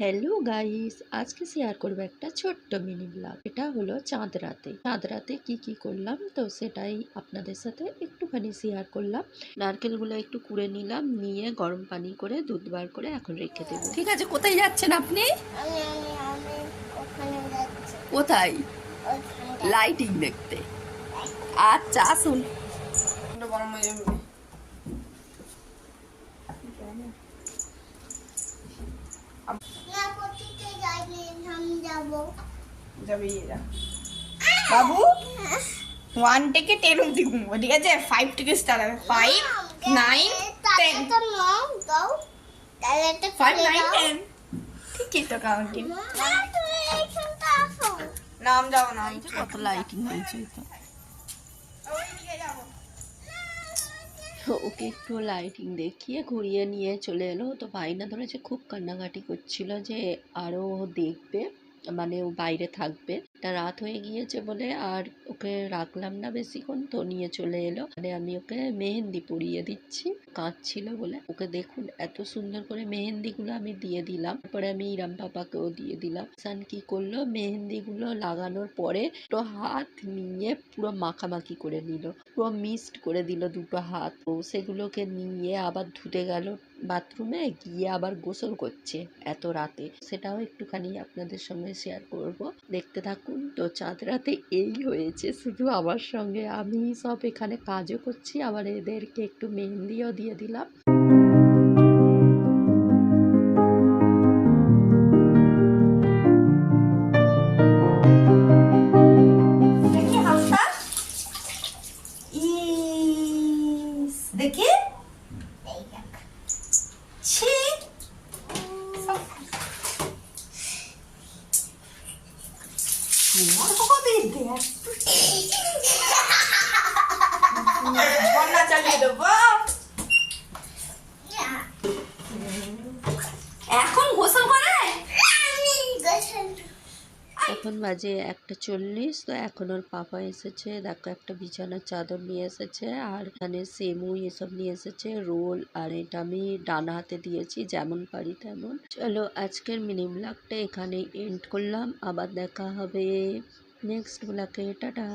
Hello guys, আজকে share করবো একটা ছোট্ট মিনি ব্লগ। এটা হলো চাঁদ রাতে কি করলাম তো সেটাই আপনাদের সাথে একটুখানি শেয়ার করলাম। নারকেলগুলো একটু কুড়ে নিলাম, নিয়ে গরম পানি করে দুধ বার করে এখন রেখে দেবো। ঠিক আছে, কোথায় যাচ্ছেন আপনি? কোথায়? লাইটিং দেখতে। আচ্ছা আসুন। বাবু 1 থেকে 10 অব্দি ঘুমবো, ঠিক আছে? 5 থেকে স্টার্ট হবে। 5 9 10 5 9 10 ঠিকই তো কাউন্টিং। নাম যাও না, কত লাইটিং হয়েছে তো ওকে একটু লাইটিং দেখিয়ে ঘুরিয়ে নিয়ে চলে এলো। তো বাইনা ধরেছে, খুব কান্নাকাটি করছিল যে আরও দেখবে, মানে ও বাইরে থাকবে। তা রাত হয়ে গিয়েছে বলে আর ওকে রাখলাম না বেশিক্ষণ, তো নিয়ে চলে এলো। মানে আমি ওকে মেহেন্দি পরিয়ে দিচ্ছি, কাঁদছিল বলে। ওকে দেখুন এত সুন্দর করে মেহেন্দিগুলো আমি দিয়ে দিলাম। তারপরে আমি ইরাম পাপাকেও দিয়ে দিলাম। সান কি করলো, মেহেন্দিগুলো লাগানোর পরে দুটো হাত নিয়ে পুরো মাখামাখি করে নিল, পুরো মিক্সড করে দিল দুটো হাত। তো সেগুলোকে নিয়ে আবার ধুতে গেল বাথরুমে, গিয়ে আবার গোসল করছে এত রাতে। সেটাও একটুখানি আপনাদের সঙ্গে শেয়ার করব, দেখতে থাকুন। তো চাঁদ রাতে এই হয়েছে শুধু আমার সঙ্গে। আমি সব এখানে কাজও করছি, আবার এদেরকে একটু মেহেন্দিও দিয়ে দিলাম। দেখি ছি বন্যা চালিয়ে দেবো। এখন গোসল করে এখন বাজে 1:40। তো এখন ওর পাপা এসেছে, দেখো একটা বিছানার চাদর নিয়ে এসেছে, আর এখানে সেমুই এসব নিয়ে এসেছে, রোল। আর এটা আমি ডানা হাতে দিয়েছি, যেমন পারি তেমন। চলো আজকের মিনি ব্লগটা এখানেই এন্ড করলাম, আবার দেখা হবে নেক্সট ব্লগে। টাটা।